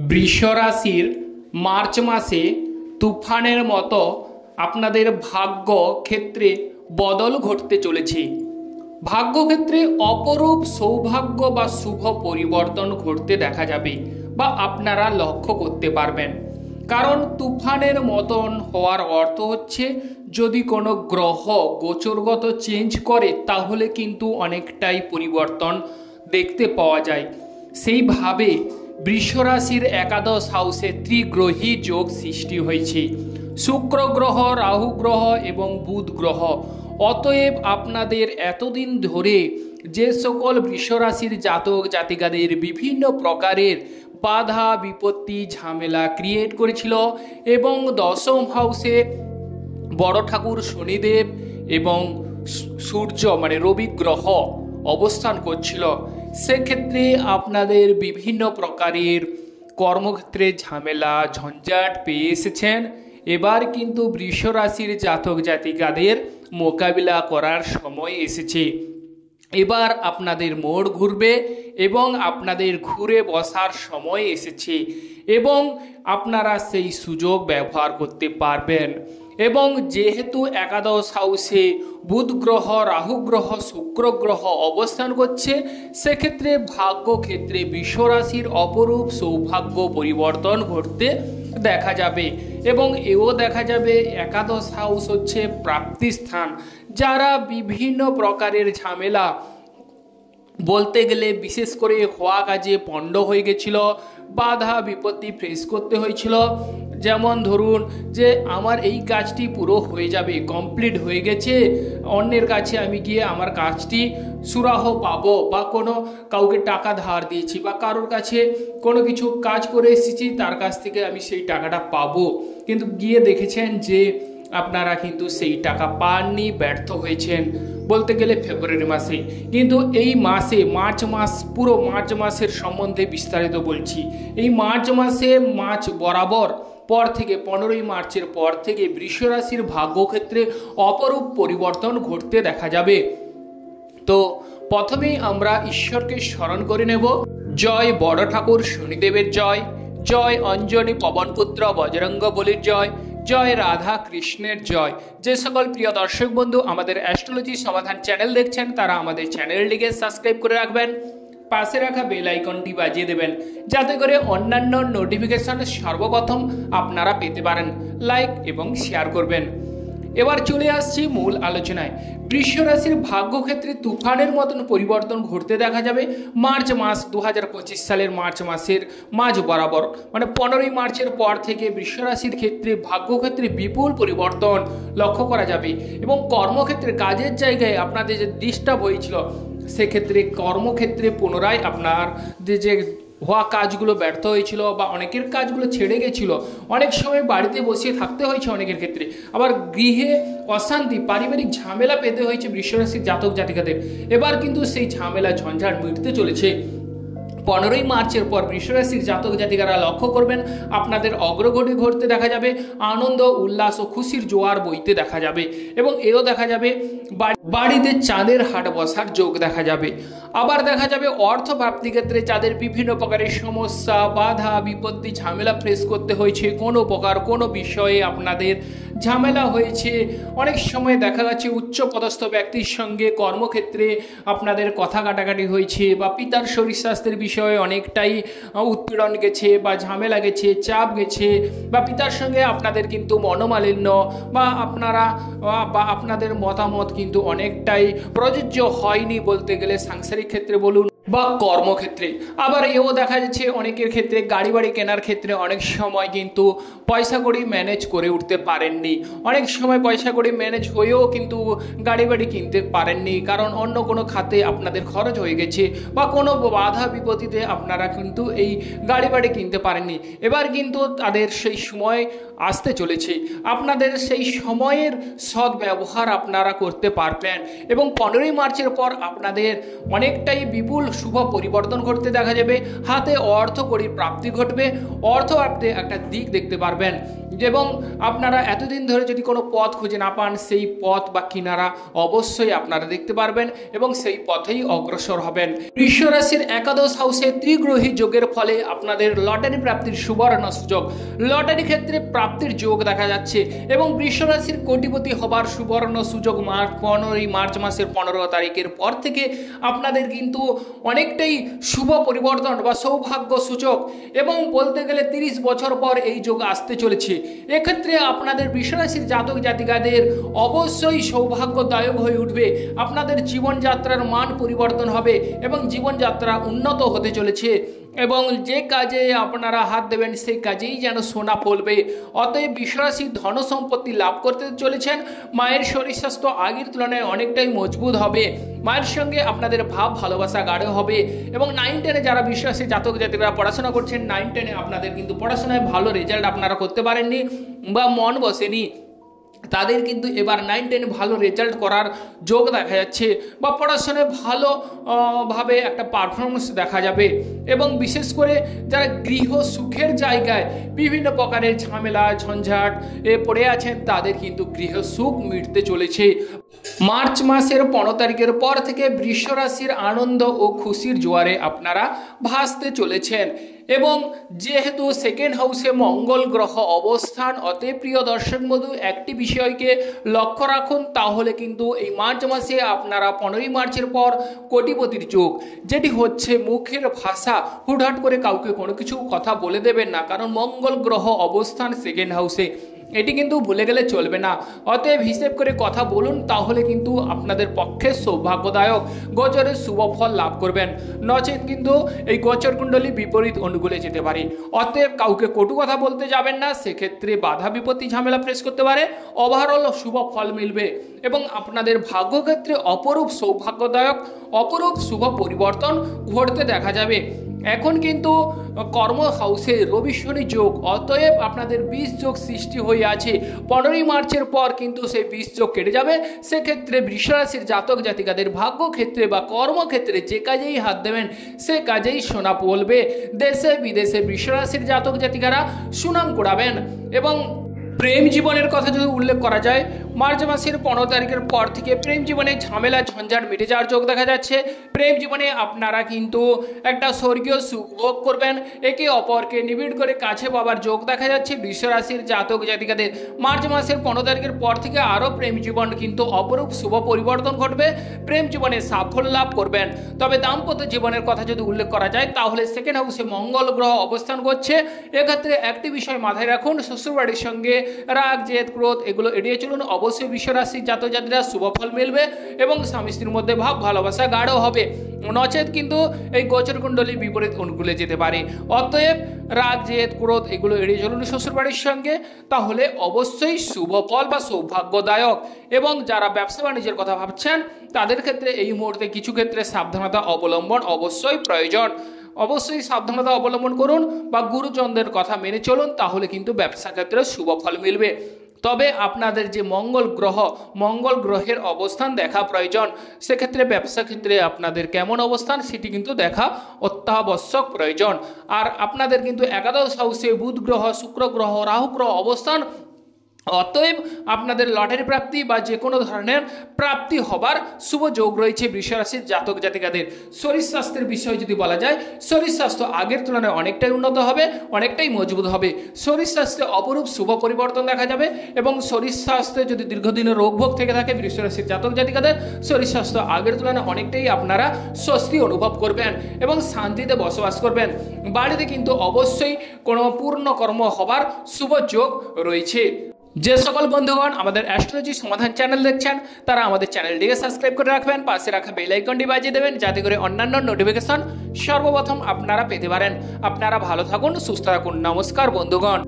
বৃষ রাশির মার্চ মাসে তুফানের মতো আপনাদের ভাগ্য ক্ষেত্রে বদল ঘটতে চলেছে। ভাগ্যক্ষেত্রে অপরূপ সৌভাগ্য বা শুভ পরিবর্তন ঘটতে দেখা যাবে বা আপনারা লক্ষ্য করতে পারবেন। কারণ তুফানের মতন হওয়ার অর্থ হচ্ছে যদি কোনো গ্রহ গোচরগত চেঞ্জ করে তাহলে কিন্তু অনেকটাই পরিবর্তন দেখতে পাওয়া যায়। সেইভাবে বৃষ রাশির একাদশ হাউসে ত্রিগ্রহী যোগ সৃষ্টি হয়েছে, শুক্র গ্রহ, রাহু গ্রহ এবং বুধ গ্রহ। অতএব আপনাদের এতদিন ধরে যে সকল বৃষ রাশির জাতক জাতিকাদের বিভিন্ন প্রকারের বাধা বিপত্তি ঝামেলা ক্রিয়েট করেছিল এবং দশম হাউসে বড় ঠাকুর শনিদেব এবং সূর্য রবি গ্রহ অবস্থান করছিল, সেক্ষেত্রে আপনাদের বিভিন্ন প্রকারের কর্মক্ষেত্রে ঝামেলা ঝঞ্ঝাট পেয়ে এসেছেন। এবার কিন্তু বৃষ রাশির জাতক জাতিকাদের মোকাবিলা করার সময় এসেছে। এবার আপনাদের মোড় ঘুরবে এবং আপনাদের ঘুরে বসার সময় এসেছে এবং আপনারা সেই সুযোগ ব্যবহার করতে পারবেন। এবং যেহেতু একাদশ হাউসে বুধ গ্রহ, রাহু গ্রহ, শুক্র গ্রহ অবস্থান করছে, সেক্ষেত্রে ভাগ্যক্ষেত্রে বৃষ রাশির অপরূপ সৌভাগ্য পরিবর্তন ঘটতে দেখা যাবে। এবং এও দেখা যাবে একাদশ হাউস হচ্ছে প্রাপ্তি স্থান। যারা বিভিন্ন প্রকারের ঝামেলা বলতে গেলে বিশেষ করে হওয়া কাজে পণ্ড হয়ে গেছিল, বাধা বিপত্তি ফেস করতে হয়েছিল, যেমন ধরুন যে আমার এই কাজটি পুরো হয়ে যাবে, কমপ্লিট হয়ে গেছে, অন্যের কাছে আমি গিয়ে আমার কাজটি সুরাহ পাবো, বা কোনো কাউকে টাকা ধার দিয়েছি বা কারোর কাছে কোনো কিছু কাজ করে এসেছি তার কাছ থেকে আমি সেই টাকাটা পাবো, কিন্তু গিয়ে দেখেছেন যে আপনারা কিন্তু সেই টাকা পাননি, ব্যর্থ হয়েছেন বলতে গেলে ফেব্রুয়ারি মাসে। কিন্তু এই মাসে মার্চ মাস, পুরো মার্চ মাসের সম্বন্ধে বিস্তারিত বলছি। এই মার্চ মাসে মার্চ বরাবর পর থেকে 15ই মার্চের পর থেকে বৃষ রাশির ভাগ্যক্ষেত্রে অপরূপ পরিবর্তন ঘটতে দেখা যাবে। তো প্রথমেই আমরা ঈশ্বরকে স্মরণ করে নেব। জয় বড় ঠাকুর শনিদেবের জয়, জয় অঞ্জনী পবনপুত্র বজরঙ্গ বলির জয়, জয় রাধা কৃষ্ণের জয়। যে সকল প্রিয় দর্শক বন্ধু আমাদের অ্যাস্ট্রোলজি সমাধান চ্যানেল দেখছেন তারা আমাদের চ্যানেলটিকে সাবস্ক্রাইব করে রাখবেন, পাশে রাখা বেল আইকনটি বাজিয়ে দেবেন যাতে করে অন্যান্য নোটিফিকেশন সর্বপ্রথম আপনারা পেতে পারেন। লাইক এবং শেয়ার করবেন। এবার চলে আসছি মূল আলোচনায়। বৃষ রাশির ভাগ্যক্ষেত্রে তুফানের মতন পরিবর্তন ঘটতে দেখা যাবে মার্চ মাস 2025 সালের মার্চ মাসের মাঝ বরাবর, 15ই মার্চের পর থেকে বৃষ রাশির ক্ষেত্রে ভাগ্যক্ষেত্রে বিপুল পরিবর্তন লক্ষ্য করা যাবে। এবং কর্মক্ষেত্রে কাজের জায়গায় আপনাদের যে ডিস্টার্ব হয়েছিল, সেক্ষেত্রে কর্মক্ষেত্রে পুনরায় আপনার যে হওয়া কাজগুলো ব্যর্থ হয়েছিল বা অনেকের কাজগুলো ছেড়ে গেছিল, অনেক সময় বাড়িতে বসে থাকতে হয়েছে অনেকের ক্ষেত্রে, আবার গৃহে অশান্তি পারিবারিক ঝামেলা পেতে হয়েছে বৃষ রাশির জাতক জাতিকাদের। এবার কিন্তু সেই ঝামেলা ঝঞ্ঝাট মিটতে চলেছে। 15ই মার্চের পর বৃষ রাশির জাতক জাতিকারা লক্ষ্য করবেন আপনাদের অগ্রগতি ঘটতে দেখা যাবে, আনন্দ উল্লাস ও খুশির জোয়ার বইতে দেখা যাবে। এবং এও দেখা যাবে বাড়িতে চাঁদের হাট বসার যোগ দেখা যাবে। আবার দেখা যাবে অর্থ প্রাপ্তি ক্ষেত্রে যাদের বিভিন্ন প্রকারের সমস্যা বাধা বিপত্তি ঝামেলা ফেস করতে হয়েছে, কোনো প্রকার কোনো বিষয়ে আপনাদের ঝামেলা হয়েছে, অনেক সময় দেখা যাচ্ছে উচ্চ পদস্থ ব্যক্তির সঙ্গে কর্মক্ষেত্রে আপনাদের কথা কাটাকাটি হয়েছে, বা পিতার শরীর স্বাস্থ্যের বিষয়ে অনেকটাই উৎপীড়ন গেছে বা ঝামেলা গেছে, চাপ গেছে, বা পিতার সঙ্গে আপনাদের কিন্তু মনোমালিন্য বা আপনাদের মতামত কিন্তু অনেকটাই প্রযোজ্য হয়নি বলতে গেলে, সাংসারিক ক্ষেত্রে বলুন বা কর্মক্ষেত্রে। আবার এও দেখা যাচ্ছে অনেকের ক্ষেত্রে গাড়ি বাড়ি কেনার ক্ষেত্রে অনেক সময় কিন্তু পয়সা কড়ি ম্যানেজ করে উঠতে পারেননি, অনেক সময় পয়সা কড়ি ম্যানেজ হয়েও কিন্তু গাড়ি বাড়ি কিনতে পারেননি, কারণ অন্য কোনো খাতে আপনাদের খরচ হয়ে গেছে বা কোনো বাধা বিপত্তিতে আপনারা কিন্তু এই গাড়ি বাড়ি কিনতে পারেননি। এবার কিন্তু তাদের সেই সময় আসতে চলেছে, আপনাদের সেই সময়ের সদ্ব্যবহার আপনারা করতে পারবেন। এবং 15ই মার্চের পর আপনাদের অনেকটাই বিপুল শুভ পরিবর্তন ঘটতে দেখা যাবে। হাতে অর্থ কড়ির প্রাপ্তি ঘটবে, অর্থ আপনি একটা দিক দেখতে পারবেন এবং আপনারা এতদিন ধরে যদি কোনো পথ খুঁজে না পান, সেই পথ বা কিনারা অবশ্যই আপনারা দেখতে পারবেন এবং সেই পথেই অগ্রসর হবেন। বৃষ রাশির একাদশ হাউসে ত্রিগ্রহী যোগের ফলে আপনাদের লটারি প্রাপ্তির সুবর্ণ সুযোগ, লটারি ক্ষেত্রে প্রাপ্তির যোগ দেখা যাচ্ছে এবং বৃষ রাশির কোটিপতি হবার সুবর্ণ সুযোগ 15 মার্চ মাসের 15 তারিখের পর থেকে আপনাদের কিন্তু অনেকটাই শুভ পরিবর্তন বা সৌভাগ্য সূচক এবং বলতে গেলে 30 বছর পর এই যোগ আসতে চলেছে। এক্ষেত্রে আপনাদের বৃষ রাশির জাতক জাতিকাদের অবশ্যই সৌভাগ্যদায়ক হয়ে উঠবে, আপনাদের জীবনযাত্রার মান পরিবর্তন হবে এবং জীবনযাত্রা উন্নত হতে চলেছে এবং যে কাজে আপনারা হাত দেবেন সেই কাজেই যেন সোনা ফলবে। অতএব বৃষ রাশি ধন সম্পত্তি লাভ করতে চলেছেন। মায়ের শরীর স্বাস্থ্য আগের তুলনায় অনেকটাই মজবুত হবে, মায়ের সঙ্গে আপনাদের ভাব ভালোবাসা গাঢ় হবে এবং 9-10-এ যারা বৃষ রাশির জাতক জাতিকারা পড়াশোনা করছেন, 9-10-এ আপনাদের কিন্তু পড়াশোনায় ভালো রেজাল্ট আপনারা করতে পারেননি বা মন বসেনি, তাদের কিন্তু এবার 9-10 ভালো রেজাল্ট করার যোগ দেখা যাচ্ছে বা পড়াশোনায় ভালো ভাবে একটা পারফরমেন্স দেখা যাবে এবং বিশেষ করে যারা গৃহ সুখের জায়গায় বিভিন্ন প্রকারের ঝামেলা ঝঞ্ঝাট পড়ে আছেন, তাদের কিন্তু গৃহ সুখ মিটতে চলেছে। মার্চ মাসের 15 তারিখের পর থেকে বৃষ রাশির আনন্দ ও খুশির জোয়ারে আপনারা ভাসতে চলেছেন এবং যেহেতু সেকেন্ড হাউসে মঙ্গল গ্রহ অবস্থান, অতএব প্রিয় দর্শক বন্ধু একটি বিষয়কে লক্ষ্য রাখুন, তাহলে কিন্তু এই মার্চ মাসে আপনারা 15 মার্চের পর কোটিপতির যোগ, যেটি হচ্ছে মুখের ভাষা, হুটহাট করে কাউকে কোনো কিছু কথা বলে দেবেন না, কারণ মঙ্গল গ্রহ অবস্থান সেকেন্ড হাউসে, এটি কিন্তু ভুলে গেলে চলবে না। অতএব হিসেব করে কথা বলুন, তাহলে কিন্তু আপনাদের পক্ষে সৌভাগ্যদায়ক গোচরের শুভ ফল লাভ করবেন, নচেত কিন্তু এই গোচর কুণ্ডলী বিপরীত অনুকূলে যেতে পারে। অতএব কাউকে কটু কথা বলতে যাবেন না, সেক্ষেত্রে বাধা বিপত্তি ঝামেলা ফেস করতে পারে, ওভারঅল শুভ ফল মিলবে এবং আপনাদের ভাগ্যক্ষেত্রে অপরূপ সৌভাগ্যদায়ক অপরূপ শুভ পরিবর্তন ঘটতে দেখা যাবে। এখন কিন্তু কর্ম হাউসে রবি শনি যোগ, অতএব আপনাদের 20 যোগ সৃষ্টি হয়ে আছে। 15 মার্চের পর কিন্তু সেই 20 যোগ কেটে যাবে। সেক্ষেত্রে বৃষ রাশির জাতক জাতিকাদের ভাগ্য ক্ষেত্রে বা কর্মক্ষেত্রে যে কাজেই হাত দেবেন সে কাজেই সোনা ফলবে। দেশে বিদেশে বৃষ রাশির জাতক জাতিকারা সুনাম কুড়াবেন এবং প্রেম জীবনের কথা যদি উল্লেখ করা যায়, মার্চ মাসের 15 তারিখের পর থেকে প্রেম জীবনে ঝামেলা ঝঞ্ঝাট মিটে যাওয়ার যোগ দেখা যাচ্ছে। প্রেম জীবনে আপনারা কিন্তু একটা স্বর্গীয় সুখ ভোগ করবেন, একে অপরকে নিবিড় করে কাছে পাবার যোগ দেখা যাচ্ছে। বৃষ রাশির জাতক জাতিকাদের মার্চ মাসের 15 তারিখের পর থেকে আরও প্রেম জীবন কিন্তু অপরূপ শুভ পরিবর্তন ঘটবে, প্রেম জীবনে সাফল্য লাভ করবেন। তবে দাম্পত্য জীবনের কথা যদি উল্লেখ করা যায়, তাহলে সেকেন্ড হাউসে মঙ্গল গ্রহ অবস্থান করছে। এক্ষেত্রে একটি বিষয় মাথায় রাখুন, শ্বশুরবাড়ির সঙ্গে রাগ জেদ ক্রোধ এগুলো এড়িয়ে চলুন। অবশ্যই বৃষ রাশির জাতক জাতিরা শুভ ফল মিলবে এবং স্বামী স্ত্রীর মধ্যে ভাব ভালোবাসা গাঢ় হবে, নচেত কিন্তু এই গোচর কুণ্ডলী বিপরীত অনুকূলে যেতে পারে। অতএব রাগ জেদ ক্রোধ এগুলো এড়িয়ে চলুন শ্বশুরবাড়ির সঙ্গে, তাহলে অবশ্যই শুভ ফল বা সৌভাগ্যদায়ক। এবং যারা ব্যবসা বাণিজ্যের কথা ভাবছেন, তাদের ক্ষেত্রে এই মুহূর্তে কিছু ক্ষেত্রে সাবধানতা অবলম্বন অবশ্যই প্রয়োজন। অবশ্যই সাবধানতা অবলম্বন করুন বা গুরুজনদের কথা মেনে চলুন, তাহলে কিন্তু ব্যবসা ক্ষেত্রে শুভ ফল মিলবে। তবে আপনাদের যে মঙ্গল গ্রহের অবস্থান দেখা প্রয়োজন, সেক্ষেত্রে ব্যবসা ক্ষেত্রে আপনাদের কেমন অবস্থান সেটি কিন্তু দেখা অত্যাবশ্যক প্রয়োজন। আর আপনাদের কিন্তু একাদশ হাউসে বুধ গ্রহ শুক্র গ্রহ রাহু গ্রহ অবস্থান, অতএব আপনাদের লটারি প্রাপ্তি বা যে কোনো ধরনের প্রাপ্তি হবার শুভ যোগ রয়েছে বৃষ রাশির জাতক জাতিকাদের। শরীর স্বাস্থ্যের বিষয় যদি বলা যায়, শরীর স্বাস্থ্য আগের তুলনায় অনেকটাই উন্নত হবে, অনেকটাই মজবুত হবে। শরীর স্বাস্থ্যে অপরূপ শুভ পরিবর্তন দেখা যাবে এবং শরীর স্বাস্থ্যে যদি দীর্ঘদিনের রোগভোগ থেকে থাকে বৃষ রাশির জাতক জাতিকাদের, শরীর স্বাস্থ্য আগের তুলনায় অনেকটাই আপনারা স্বস্তি অনুভব করবেন এবং শান্তিতে বসবাস করবেন। বাড়িতে কিন্তু অবশ্যই কোনো পূর্ণ কর্ম হবার শুভ যোগ রয়েছে। যে সকল বন্ধুগণ আমাদের অ্যাস্ট্রোলজি সমাধান চ্যানেল দেখছেন, তারা আমাদের চ্যানেলটিকে সাবস্ক্রাইব করে রাখবেন, পাশে রাখা বেল আইকনটি বাজিয়ে দেবেন, যাতে করে অন্যান্য নোটিফিকেশন সর্বপ্রথম আপনারা পেতে পারেন। আপনারা ভালো থাকুন, সুস্থ থাকুন। নমস্কার বন্ধুগণ।